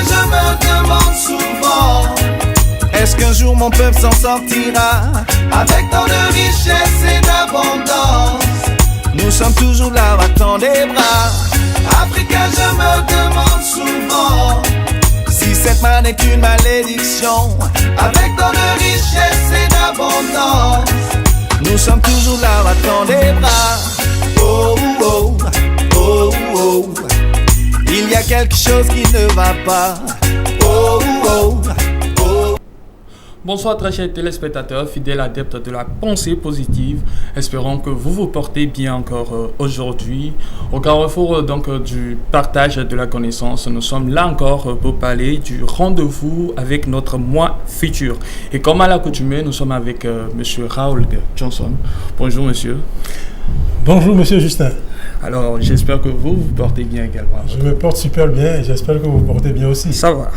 je me demande souvent, est-ce qu'un jour mon peuple s'en sortira avec tant de richesse et d'abondance? Nous sommes toujours là, battant des bras. Africain, je me demande souvent si cette manne est une malédiction avec tant de richesse et d'abondance. Nous sommes toujours là, battant des bras. Oh, oh, oh, oh. Il y a quelque chose qui ne va pas. Oh, oh, oh. Bonsoir très chers téléspectateurs, fidèles adeptes de la pensée positive. Espérons que vous vous portez bien encore aujourd'hui. Au carrefour du partage de la connaissance, nous sommes là encore pour parler du rendez-vous avec notre moi futur. Et comme à l'accoutumée, nous sommes avec monsieur Raoul Johnson. Bonjour monsieur. Bonjour monsieur Justin. Alors j'espère que vous vous portez bien également. Je me porte super bien et j'espère que vous vous portez bien aussi. Ça va,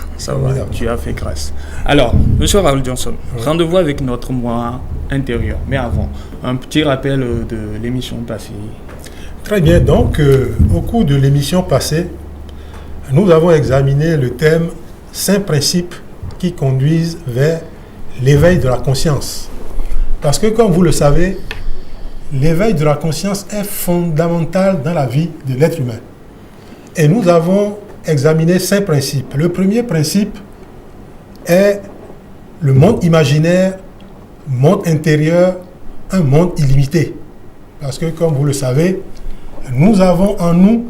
tu as fait grâce. Alors, monsieur Raoul Johnson, rendez-vous avec notre moi intérieur. Mais avant, un petit rappel de l'émission passée. Très bien, donc au cours de l'émission passée, nous avons examiné le thème 5 principes qui conduisent vers l'éveil de la conscience. Parce que comme vous le savez, l'éveil de la conscience est fondamental dans la vie de l'être humain. Et nous avons examiné 5 principes. Le premier principe est le monde imaginaire, monde intérieur, un monde illimité. Parce que comme vous le savez, nous avons en nous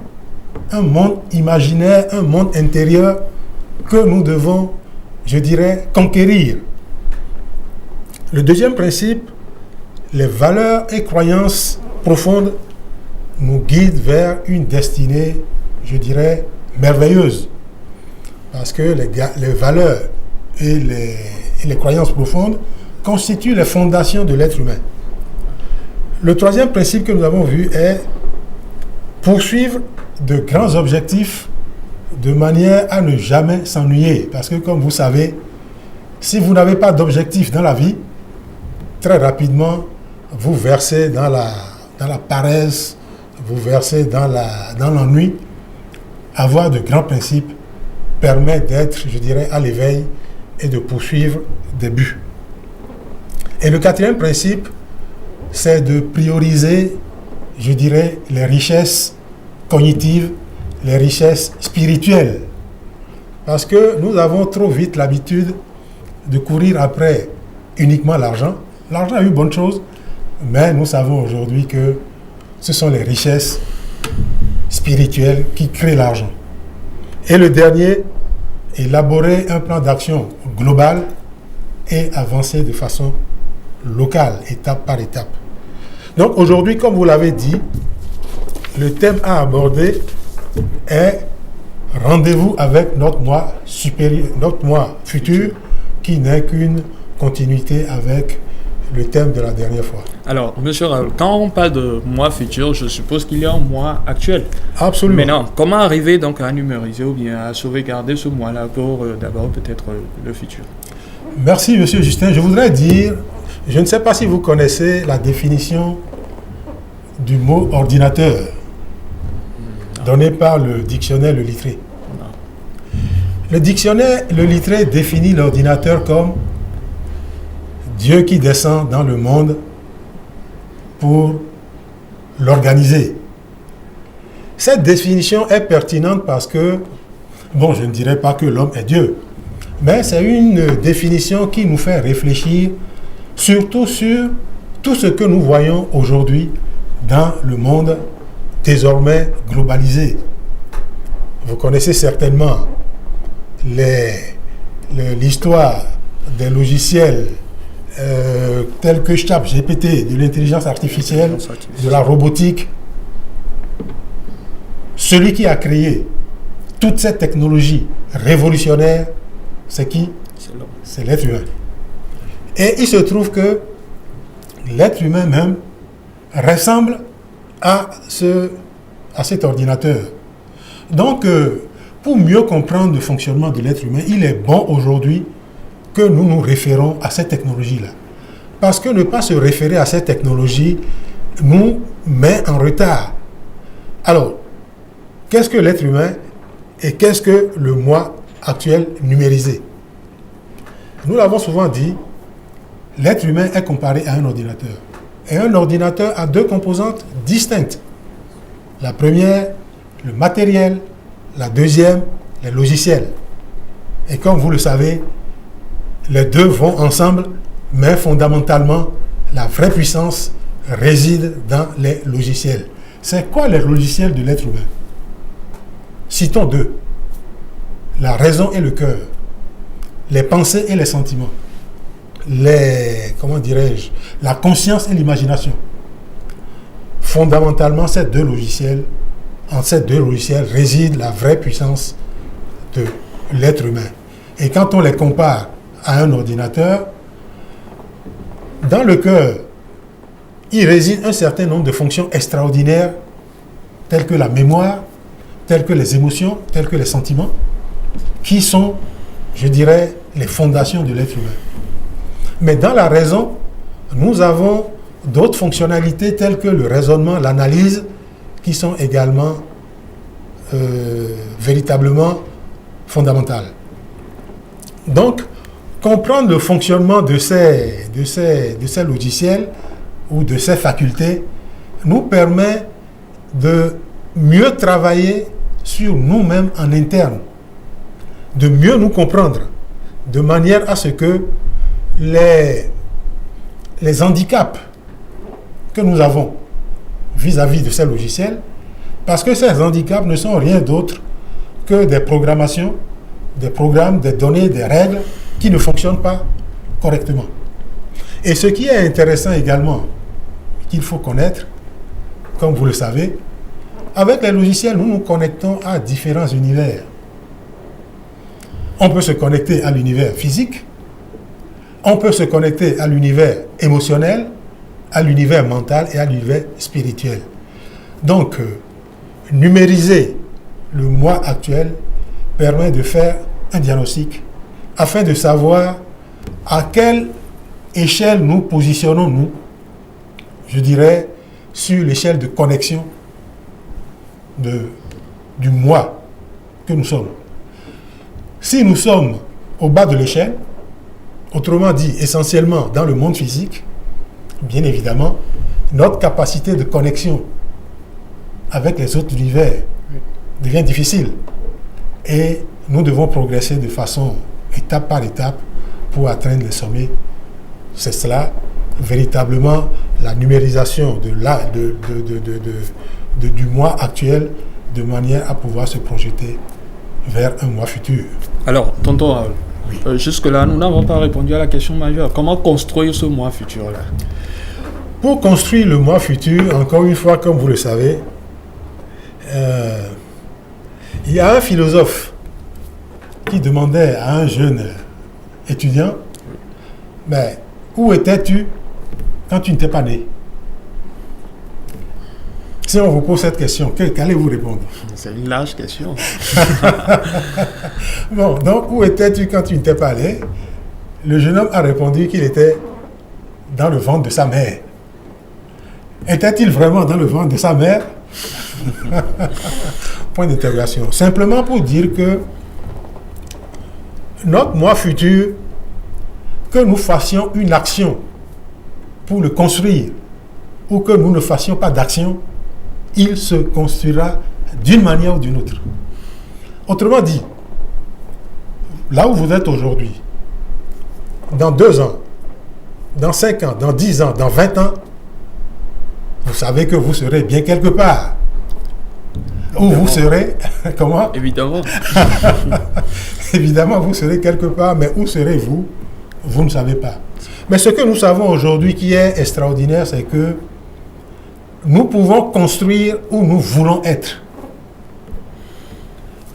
un monde imaginaire, un monde intérieur que nous devons, je dirais, conquérir. Le deuxième principe, les valeurs et croyances profondes nous guident vers une destinée, je dirais, merveilleuse. Parce que les valeurs et les croyances profondes constituent les fondations de l'être humain. Le troisième principe que nous avons vu est poursuivre de grands objectifs de manière à ne jamais s'ennuyer. Parce que comme vous savez, si vous n'avez pas d'objectif dans la vie, très rapidement, vous versez dans la paresse, vous versez dans l'ennui. Avoir de grands principes permet d'être, je dirais, à l'éveil et de poursuivre des buts. Et le quatrième principe, c'est de prioriser, je dirais, les richesses cognitives, les richesses spirituelles. Parce que nous avons trop vite l'habitude de courir après uniquement l'argent. L'argent a eu bonne chose, mais nous savons aujourd'hui que ce sont les richesses spirituelles qui créent l'argent. Et le dernier, élaborer un plan d'action global et avancer de façon locale, étape par étape. Donc aujourd'hui, comme vous l'avez dit, le thème à aborder est rendez-vous avec notre moi supérieur, notre moi futur, qui n'est qu'une continuité avec le thème de la dernière fois. Alors, monsieur Raoul, quand on parle de moi futur, je suppose qu'il y a un moi actuel. Absolument. Maintenant, comment arriver donc à numériser ou bien à sauvegarder ce moi-là pour d'abord peut-être le futur? Merci, monsieur Justin. Je voudrais dire, je ne sais pas si vous connaissez la définition du mot ordinateur donnée par le dictionnaire Le Littré. Non. Le dictionnaire Le Littré définit l'ordinateur comme Dieu qui descend dans le monde pour l'organiser. Cette définition est pertinente parce que, bon, je ne dirais pas que l'homme est Dieu, mais c'est une définition qui nous fait réfléchir surtout sur tout ce que nous voyons aujourd'hui dans le monde désormais globalisé. Vous connaissez certainement l'histoire des logiciels tels que ChatGPT, de l'intelligence artificielle, de la robotique. Celui qui a créé toute cette technologie révolutionnaire, c'est qui? C'est l'être humain. Et il se trouve que l'être humain même ressemble à cet ordinateur. Donc, pour mieux comprendre le fonctionnement de l'être humain, il est bon aujourd'hui que nous nous référons à cette technologie-là. Parce que ne pas se référer à cette technologie nous met en retard. Alors, qu'est-ce que l'être humain et qu'est-ce que le moi actuel numérisé. Nous l'avons souvent dit, l'être humain est comparé à un ordinateur. Et un ordinateur a deux composantes distinctes. La première, le matériel. La deuxième, les logiciels. Et comme vous le savez, les deux vont ensemble, mais fondamentalement, la vraie puissance réside dans les logiciels. C'est quoi les logiciels de l'être humain? Citons deux. La raison et le cœur. Les pensées et les sentiments. La conscience et l'imagination. Fondamentalement, en ces deux logiciels réside la vraie puissance de l'être humain. Et quand on les compare à un ordinateur, dans le cœur, il réside un certain nombre de fonctions extraordinaires, telles que la mémoire, telles que les émotions, telles que les sentiments, qui sont, je dirais, les fondations de l'être humain. Mais dans la raison, nous avons d'autres fonctionnalités telles que le raisonnement, l'analyse, qui sont également véritablement fondamentales. Donc, comprendre le fonctionnement de ces logiciels ou de ces facultés nous permet de mieux travailler sur nous-mêmes en interne, de mieux nous comprendre, de manière à ce que les handicaps que nous avons vis-à-vis de ces logiciels, parce que ces handicaps ne sont rien d'autre que des programmations, des programmes, des données, des règles qui ne fonctionnent pas correctement. Et ce qui est intéressant également, qu'il faut connaître, comme vous le savez, avec les logiciels, nous nous connectons à différents univers. On peut se connecter à l'univers physique, on peut se connecter à l'univers émotionnel, à l'univers mental et à l'univers spirituel. Donc, numériser le moi actuel permet de faire un diagnostic afin de savoir à quelle échelle nous positionnons-nous, je dirais, sur l'échelle de connexion du moi que nous sommes. Si nous sommes au bas de l'échelle, autrement dit, essentiellement dans le monde physique, bien évidemment, notre capacité de connexion avec les autres univers devient difficile. Et nous devons progresser de façon étape par étape pour atteindre les sommets. C'est cela, véritablement, la numérisation du moi actuel, de manière à pouvoir se projeter vers un moi futur. Alors, tonton Raoul, oui. Jusque-là, nous n'avons pas répondu à la question majeure. Comment construire ce moi futur-là? Pour construire le moi futur, encore une fois, comme vous le savez, il y a un philosophe qui demandait à un jeune étudiant, mais où étais-tu quand tu n'étais pas né? Si on vous pose cette question, qu'allez-vous répondre? C'est une large question. Bon, donc où étais-tu quand tu n'étais pas né? Le jeune homme a répondu qu'il était dans le ventre de sa mère. Était-il vraiment dans le ventre de sa mère? Point d'interrogation. Simplement pour dire que notre moi futur, que nous fassions une action pour le construire ou que nous ne fassions pas d'action, il se construira d'une manière ou d'une autre. Autrement dit, là où vous êtes aujourd'hui, dans 2 ans, dans 5 ans, dans 10 ans, dans 20 ans, vous savez que vous serez bien quelque part. Où vous serez, comment? Évidemment. Évidemment, vous serez quelque part, mais où serez-vous? Vous ne savez pas. Mais ce que nous savons aujourd'hui qui est extraordinaire, c'est que nous pouvons construire où nous voulons être.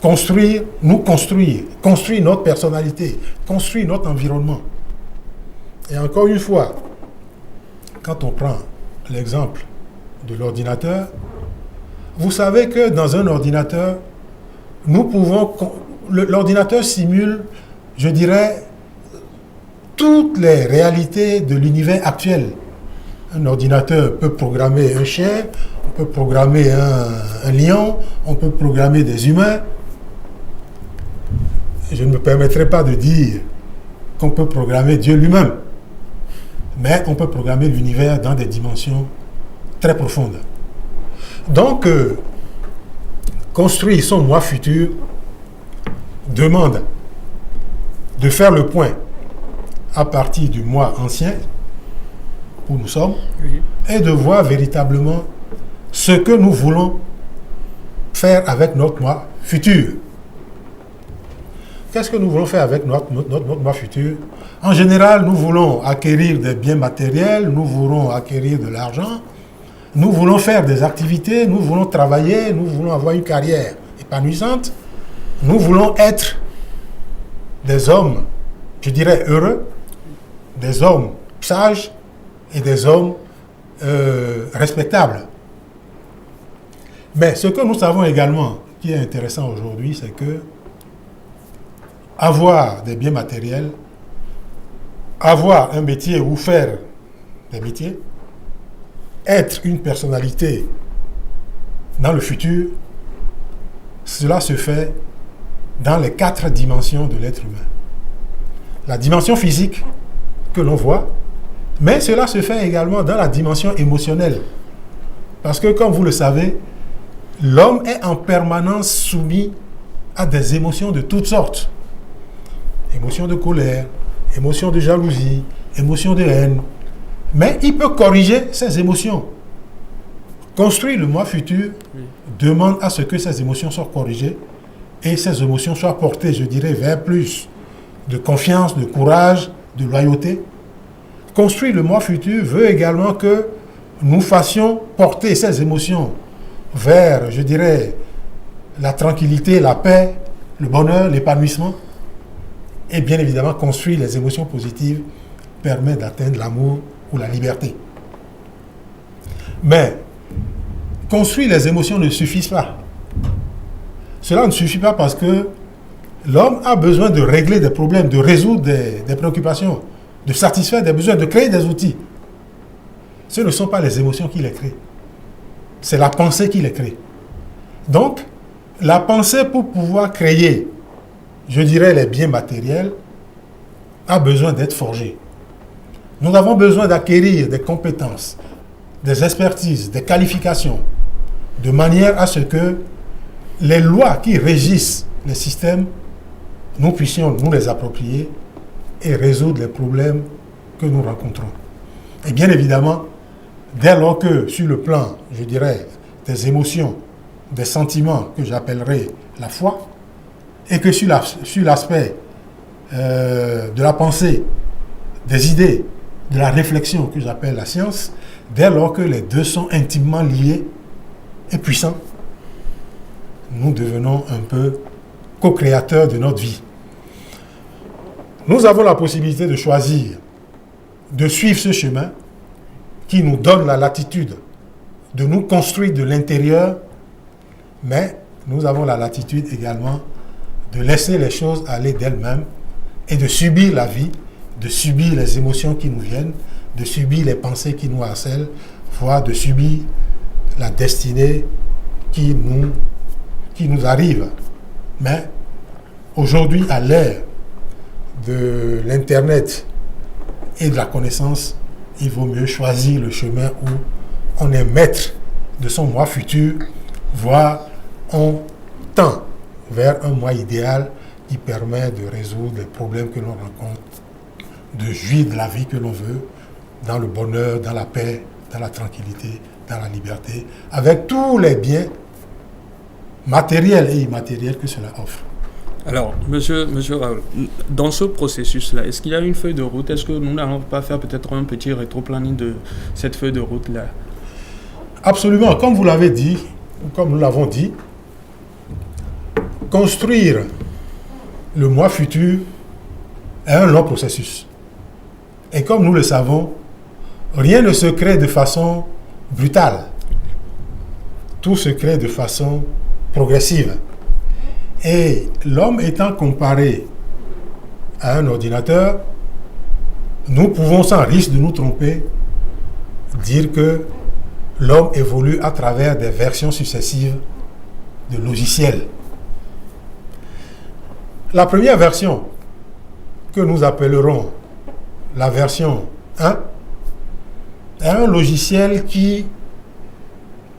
Construire notre personnalité, construire notre environnement. Et encore une fois, quand on prend l'exemple de l'ordinateur, vous savez que dans un ordinateur, l'ordinateur simule, je dirais, toutes les réalités de l'univers actuel. Un ordinateur peut programmer un chien, on peut programmer un lion, on peut programmer des humains. je ne me permettrai pas de dire qu'on peut programmer Dieu lui-même, mais on peut programmer l'univers dans des dimensions très profondes. Donc, construire son moi futur demande de faire le point à partir du moi ancien, où nous sommes, et de voir véritablement ce que nous voulons faire avec notre moi futur. Qu'est-ce que nous voulons faire avec notre moi futur? En général, nous voulons acquérir des biens matériels, nous voulons acquérir de l'argent, nous voulons faire des activités, nous voulons travailler, nous voulons avoir une carrière épanouissante, nous voulons être des hommes, je dirais, heureux, des hommes sages et des hommes respectables. Mais ce que nous savons également, qui est intéressant aujourd'hui, c'est que avoir des biens matériels, avoir un métier ou faire des métiers, être une personnalité dans le futur, cela se fait dans les 4 dimensions de l'être humain. La dimension physique que l'on voit, mais cela se fait également dans la dimension émotionnelle. Parce que, comme vous le savez, l'homme est en permanence soumis à des émotions de toutes sortes. Émotions de colère, émotions de jalousie, émotions de haine. Mais il peut corriger ces émotions. Construire le moi futur demande à ce que ces émotions soient corrigées et ces émotions soient portées, je dirais, vers plus de confiance, de courage, de loyauté. Construire le moi futur veut également que nous fassions porter ces émotions vers, je dirais, la tranquillité, la paix, le bonheur, l'épanouissement. Et bien évidemment, construire les émotions positives permet d'atteindre l'amour ou la liberté. Mais construire les émotions ne suffit pas. Cela ne suffit pas parce que l'homme a besoin de régler des problèmes, de résoudre des préoccupations, de satisfaire des besoins, de créer des outils. Ce ne sont pas les émotions qui les créent. C'est la pensée qui les crée. Donc, la pensée pour pouvoir créer, je dirais, les biens matériels, a besoin d'être forgée. Nous avons besoin d'acquérir des compétences, des expertises, des qualifications, de manière à ce que les lois qui régissent les systèmes, nous puissions nous les approprier et résoudre les problèmes que nous rencontrons. Et bien évidemment, dès lors que sur le plan, je dirais, des émotions, des sentiments que j'appellerais la foi, et que sur l'aspect de la pensée, des idées, de la réflexion que j'appelle la science, dès lors que les deux sont intimement liés et puissants, nous devenons un peu co-créateurs de notre vie. Nous avons la possibilité de choisir, de suivre ce chemin qui nous donne la latitude de nous construire de l'intérieur, mais nous avons la latitude également de laisser les choses aller d'elles-mêmes et de subir la vie, de subir les émotions qui nous viennent, de subir les pensées qui nous harcèlent, voire de subir la destinée qui nous arrive. Mais aujourd'hui, à l'ère de l'Internet et de la connaissance, il vaut mieux choisir le chemin où on est maître de son moi futur, voire on tend vers un moi idéal qui permet de résoudre les problèmes que l'on rencontre, de jouir de la vie que l'on veut, dans le bonheur, dans la paix, dans la tranquillité, dans la liberté, avec tous les biens matériels et immatériels que cela offre. Alors, monsieur Raoul, dans ce processus-là, est-ce qu'il y a une feuille de route? Est-ce que nous n'allons pas faire peut-être un petit rétro-planning de cette feuille de route-là? Absolument. Comme vous l'avez dit, ou comme nous l'avons dit, construire le moi futur est un long processus. Et comme nous le savons, rien ne se crée de façon brutale. Tout se crée de façon progressive. Et l'homme étant comparé à un ordinateur, nous pouvons, sans risque de nous tromper, dire que l'homme évolue à travers des versions successives de logiciels. La première version, que nous appellerons la version 1, est un logiciel qui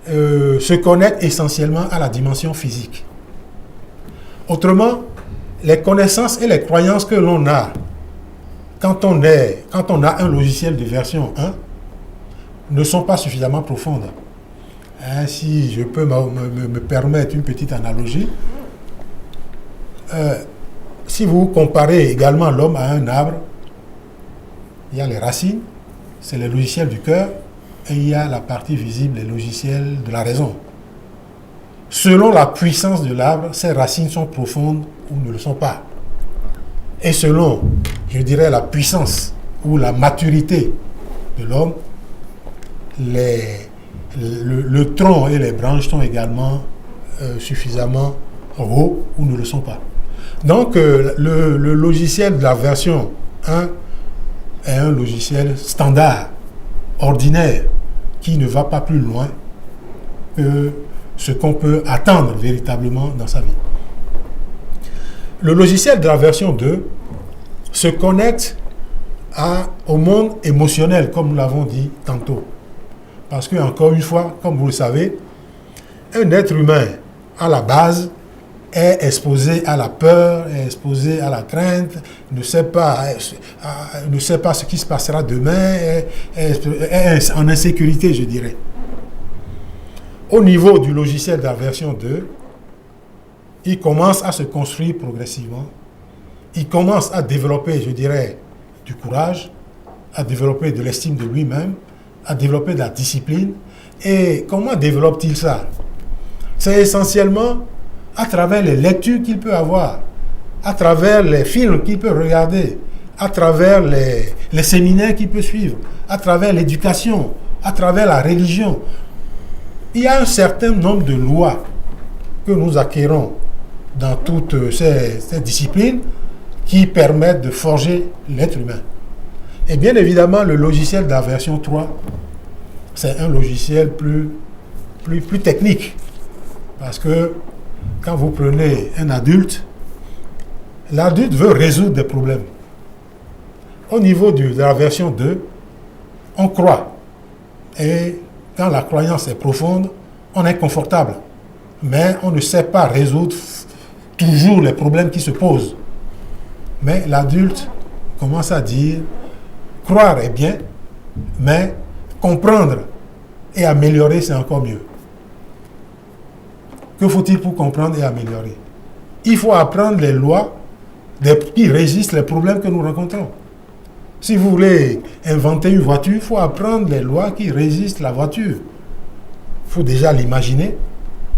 se connecte essentiellement à la dimension physique. Autrement, les connaissances et les croyances que l'on a quand on a un logiciel de version 1 ne sont pas suffisamment profondes. Si je peux me permettre une petite analogie, si vous comparez également l'homme à un arbre, il y a les racines, c'est le logiciel du cœur, et il y a la partie visible, les logiciels de la raison. Selon la puissance de l'arbre, ces racines sont profondes ou ne le sont pas. Et selon, je dirais, la puissance ou la maturité de l'homme, le tronc et les branches sont également suffisamment hauts ou ne le sont pas. Donc, le logiciel de la version 1 est un logiciel standard, ordinaire, qui ne va pas plus loin que ce qu'on peut attendre véritablement dans sa vie. Le logiciel de la version 2 se connecte au monde émotionnel, comme nous l'avons dit tantôt. Parce que, encore une fois, comme vous le savez, un être humain, à la base, est exposé à la peur, est exposé à la crainte, ne sait pas ce qui se passera demain, est en insécurité, je dirais. Au niveau du logiciel de la version 2, il commence à se construire progressivement. Il commence à développer, je dirais, du courage, à développer de l'estime de lui-même, à développer de la discipline. Et comment développe-t-il ça? C'est essentiellement à travers les lectures qu'il peut avoir, à travers les films qu'il peut regarder, à travers les séminaires qu'il peut suivre, à travers l'éducation, à travers la religion. Il y a un certain nombre de lois que nous acquérons dans toutes ces disciplines qui permettent de forger l'être humain. Et bien évidemment, le logiciel de la version 3, c'est un logiciel plus technique. Parce que quand vous prenez un adulte, l'adulte veut résoudre des problèmes. Au niveau de la version 2, on croit. Et quand la croyance est profonde, on est confortable. Mais on ne sait pas résoudre toujours les problèmes qui se posent. Mais l'adulte commence à dire, croire est bien, mais comprendre et améliorer, c'est encore mieux. Que faut-il pour comprendre et améliorer? Il faut apprendre les lois qui régissent les problèmes que nous rencontrons. Si vous voulez inventer une voiture, il faut apprendre les lois qui régissent la voiture. Il faut déjà l'imaginer,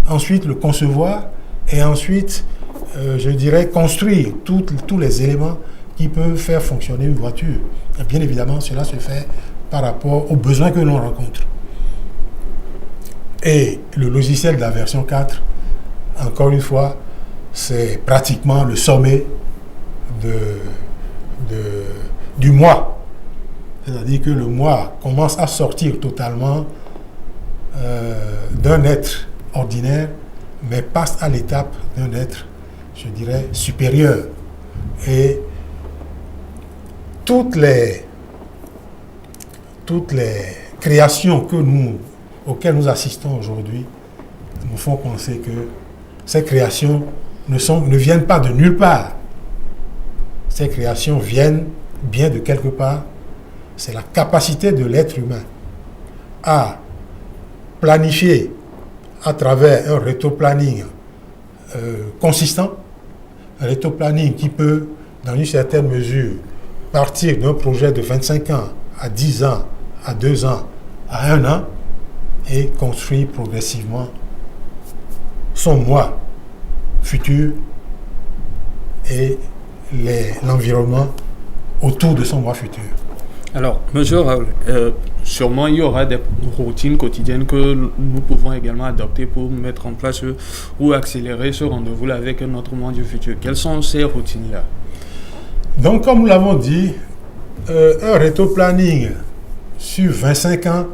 ensuite le concevoir, et ensuite, je dirais, construire tous les éléments qui peuvent faire fonctionner une voiture. Et bien évidemment, cela se fait par rapport aux besoins que l'on rencontre. Et le logiciel de la version 4, encore une fois, c'est pratiquement le sommet du moi. C'est-à-dire que le moi commence à sortir totalement d'un être ordinaire, mais passe à l'étape d'un être, je dirais, supérieur. Et toutes les créations auxquelles nous assistons aujourd'hui nous font penser que ces créations ne viennent pas de nulle part. Ces créations viennent bien de quelque part. C'est la capacité de l'être humain à planifier à travers un rétroplanning consistant, un rétroplanning qui peut, dans une certaine mesure, partir d'un projet de 25 ans à 10 ans, à 2 ans, à 1 an, et construire progressivement son moi futur et l'environnement autour de son moi futur. Alors, monsieur Raoul, sûrement il y aura des routines quotidiennes que nous pouvons également adopter pour mettre en place ou accélérer ce rendez-vous-là avec notre monde du futur. Quelles sont ces routines-là? Donc, comme nous l'avons dit, un rétro-planning sur 25 ans,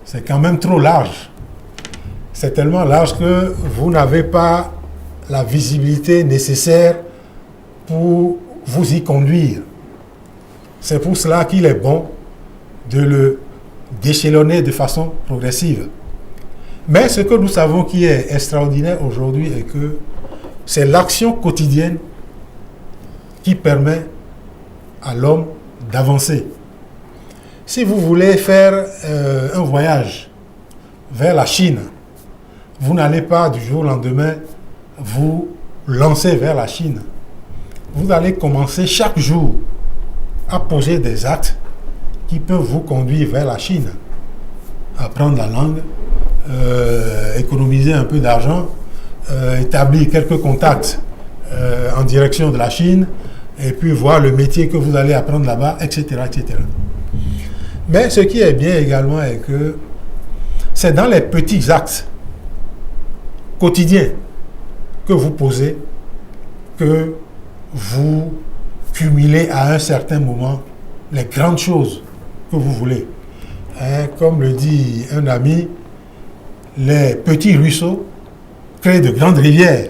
c'est quand même trop large. C'est tellement large que vous n'avez pas la visibilité nécessaire pour vous y conduire. C'est pour cela qu'il est bon de le d'échelonner de façon progressive. Mais ce que nous savons qui est extraordinaire aujourd'hui est que c'est l'action quotidienne qui permet à l'homme d'avancer. Si vous voulez faire un voyage vers la Chine, vous n'allez pas du jour au lendemain vous lancer vers la Chine. Vous allez commencer chaque jour à poser des actes qui peuvent vous conduire vers la Chine. Apprendre la langue, économiser un peu d'argent, établir quelques contacts en direction de la Chine, et puis voir le métier que vous allez apprendre là-bas, etc., etc. Mais ce qui est bien également est que c'est dans les petits actes quotidiens que vous posez que vous cumulez à un certain moment les grandes choses que vous voulez. Comme le dit un ami, les petits ruisseaux créent de grandes rivières.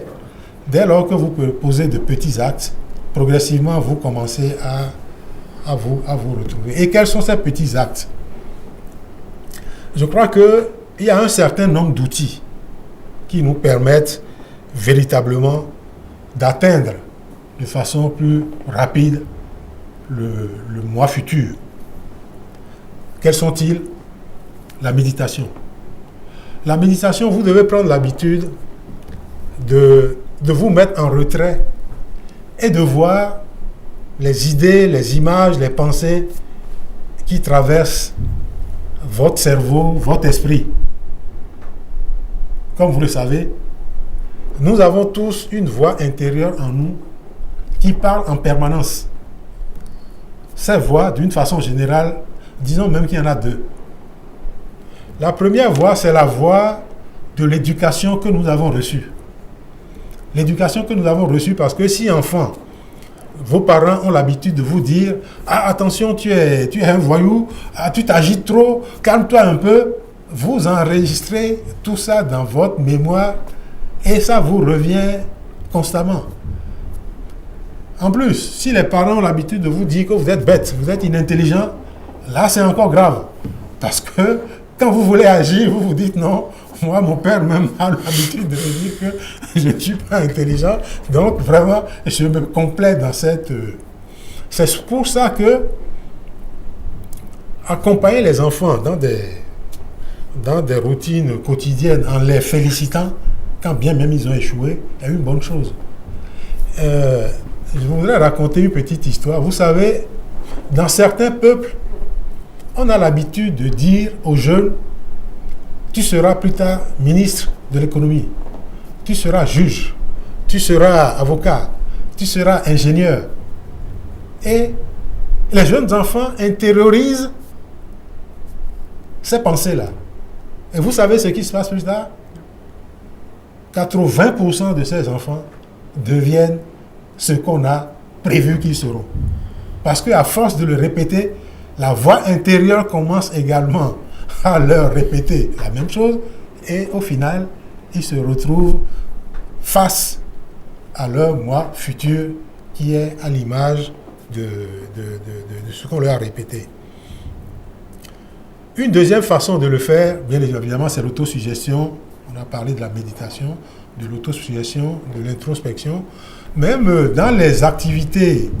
Dès lors que vous posez de petits actes, progressivement vous commencez à vous retrouver. Et quels sont ces petits actes? Je crois qu'il y a un certain nombre d'outils qui nous permettent véritablement d'atteindre de façon plus rapide le mois futur. Quels sont-ils? La méditation. La méditation, vous devez prendre l'habitude de vous mettre en retrait et de voir les idées, les images, les pensées qui traversent votre cerveau, votre esprit. Comme vous le savez, nous avons tous une voix intérieure en nous qui parle en permanence. Ces voix, d'une façon générale, disons même qu'il y en a deux. La première voix, c'est la voix de l'éducation que nous avons reçue. L'éducation que nous avons reçue, parce que si enfant, vos parents ont l'habitude de vous dire « Ah, attention, tu es un voyou, ah, tu t'agites trop, calme-toi un peu », vous enregistrez tout ça dans votre mémoire et ça vous revient constamment. En plus, si les parents ont l'habitude de vous dire que vous êtes bête, vous êtes inintelligent, là c'est encore grave. Parce que quand vous voulez agir, vous vous dites non, moi mon père même a l'habitude de me dire que je ne suis pas intelligent. Donc vraiment, je me complète dans cette... C'est pour ça que accompagner les enfants dans des routines quotidiennes en les félicitant, quand bien même ils ont échoué, est une bonne chose. Je voudrais raconter une petite histoire. Vous savez, dans certains peuples, on a l'habitude de dire aux jeunes, tu seras plus tard ministre de l'économie, tu seras juge, tu seras avocat, tu seras ingénieur. Et les jeunes enfants intériorisent ces pensées-là. Et vous savez ce qui se passe plus tard? 80% de ces enfants deviennent ce qu'on a prévu qu'ils seront. Parce qu'à force de le répéter, la voix intérieure commence également à leur répéter la même chose et au final, ils se retrouvent face à leur moi futur qui est à l'image de ce qu'on leur a répété. Une deuxième façon de le faire, bien évidemment, c'est l'autosuggestion. On a parlé de la méditation, de l'autosuggestion, de l'introspection. Même dans les activités,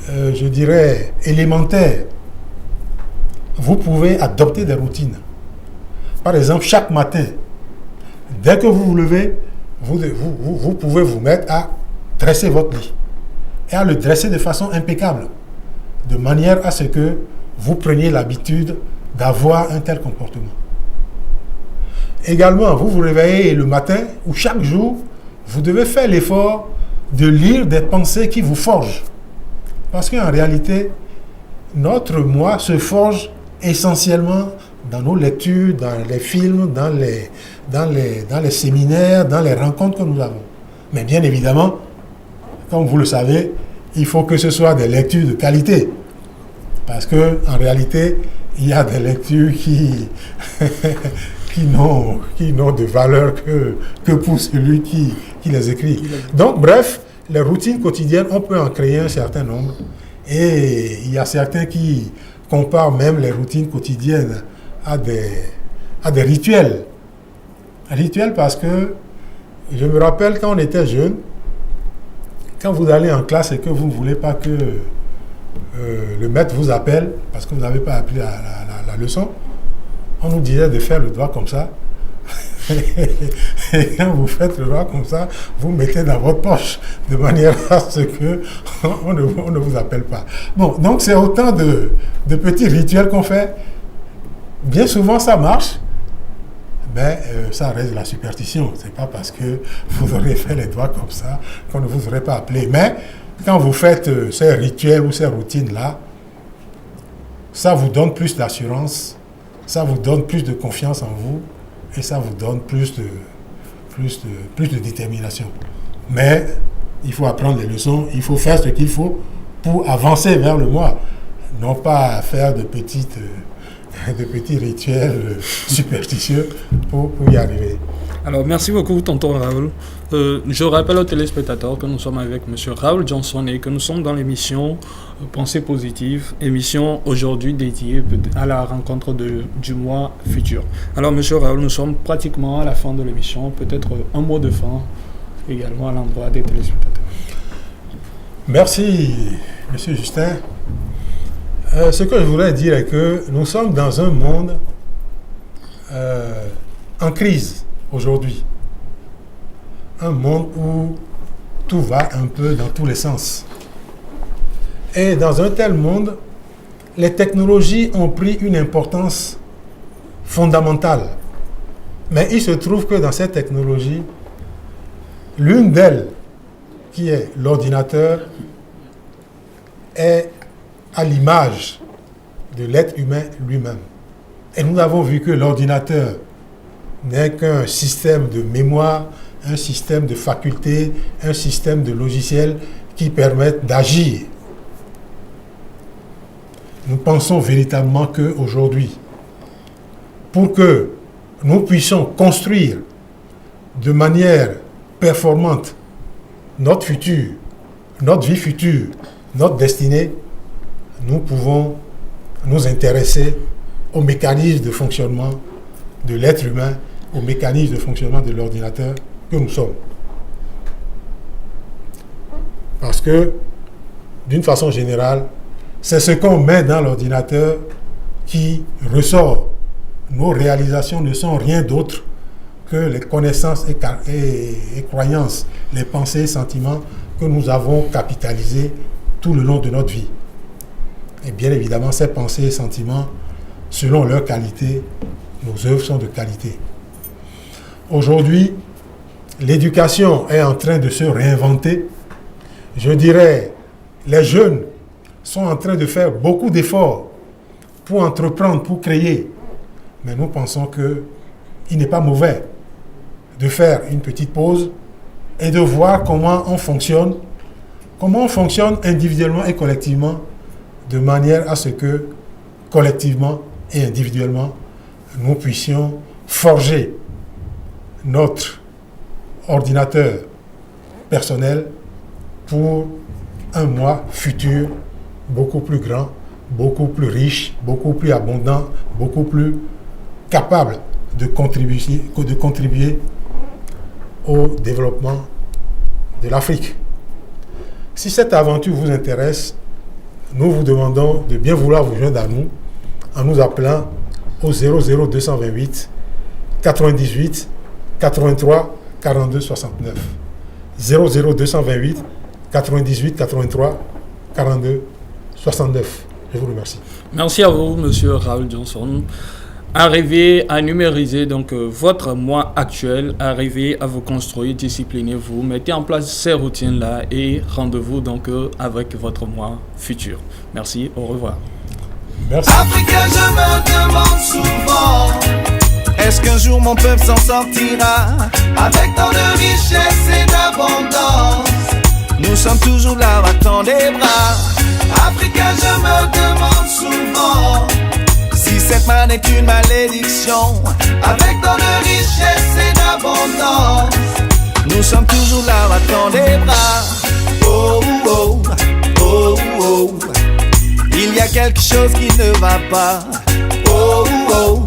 je dirais, élémentaires, vous pouvez adopter des routines. Par exemple, chaque matin, dès que vous vous levez, vous pouvez vous mettre à dresser votre lit et à le dresser de façon impeccable, de manière à ce que vous preniez l'habitude d'avoir un tel comportement. Également, vous vous réveillez le matin ou chaque jour, vous devez faire l'effort de lire des pensées qui vous forgent. Parce qu'en réalité, notre moi se forge essentiellement dans nos lectures, dans les films, dans les séminaires, dans les rencontres que nous avons. Mais bien évidemment, comme vous le savez, il faut que ce soit des lectures de qualité. Parce qu'en réalité, il y a des lectures qui n'ont de valeur que pour celui qui les écrit. Donc, bref, les routines quotidiennes, on peut en créer un certain nombre. Et il y a certains qui comparent même les routines quotidiennes à des rituels. Rituels parce que je me rappelle quand on était jeune, quand vous allez en classe et que vous ne voulez pas que le maître vous appelle parce que vous n'avez pas appris la leçon, on nous disait de faire le doigt comme ça. Et quand vous faites le doigt comme ça, vous mettez dans votre poche de manière à ce que on ne vous appelle pas. Bon, donc c'est autant de petits rituels qu'on fait. Bien souvent ça marche, mais ça reste la superstition. C'est pas parce que vous aurez fait les doigts comme ça qu'on ne vous aurait pas appelé. Mais quand vous faites ces rituels ou ces routines-là, ça vous donne plus d'assurance, ça vous donne plus de confiance en vous et ça vous donne plus de détermination. Mais il faut apprendre les leçons, il faut faire ce qu'il faut pour avancer vers le moi, non pas faire de petits rituels superstitieux pour y arriver. Alors, merci beaucoup, tonton Raoul. Je rappelle aux téléspectateurs que nous sommes avec M. Raoul Johnson et que nous sommes dans l'émission Pensée positive, émission aujourd'hui dédiée à la rencontre du mois futur. Alors, M. Raoul, nous sommes pratiquement à la fin de l'émission. Peut-être un mot de fin également à l'endroit des téléspectateurs. Merci, M. Justin. Ce que je voudrais dire est que nous sommes dans un monde en crise aujourd'hui. Un monde où tout va un peu dans tous les sens. Et dans un tel monde, les technologies ont pris une importance fondamentale. Mais il se trouve que dans ces technologies, l'une d'elles, qui est l'ordinateur, est à l'image de l'être humain lui-même. Et nous avons vu que l'ordinateur n'est qu'un système de mémoire, un système de facultés, un système de logiciels qui permettent d'agir. Nous pensons véritablement qu'aujourd'hui, pour que nous puissions construire de manière performante notre futur, notre vie future, notre destinée, nous pouvons nous intéresser aux mécanismes de fonctionnement de l'être humain, aux mécanismes de fonctionnement de l'ordinateur que nous sommes. Parce que, d'une façon générale, c'est ce qu'on met dans l'ordinateur qui ressort. Nos réalisations ne sont rien d'autre que les connaissances et croyances, les pensées et sentiments que nous avons capitalisés tout le long de notre vie. Et bien évidemment, ces pensées et sentiments, selon leur qualité, nos œuvres sont de qualité. Aujourd'hui, l'éducation est en train de se réinventer. Je dirais, les jeunes sont en train de faire beaucoup d'efforts pour entreprendre, pour créer. Mais nous pensons qu'il n'est pas mauvais de faire une petite pause et de voir comment on fonctionne individuellement et collectivement, de manière à ce que, collectivement et individuellement, nous puissions forger notre ordinateur personnel pour un moi futur beaucoup plus grand, beaucoup plus riche, beaucoup plus abondant, beaucoup plus capable de contribuer au développement de l'Afrique. Si cette aventure vous intéresse, nous vous demandons de bien vouloir vous joindre à nous en nous appelant au 00228 98 83 42 69. 00228 98 83 42 69. Je vous remercie. Merci à vous, Monsieur Raoul Johnson. Arrivez à numériser donc votre moi actuel, arrivez à vous construire, disciplinez-vous, mettez en place ces routines-là et rendez-vous donc avec votre moi futur. Merci, au revoir. Merci. Africain, je me demande souvent, est-ce qu'un jour mon peuple s'en sortira avec tant de richesse et d'abondance? Nous sommes toujours là, battant des bras. Africain, je me demande souvent si cette manne est une malédiction, avec tant de richesse et d'abondance. Nous sommes toujours là, battant des bras. Il y a quelque chose qui ne va pas. Oh, oh,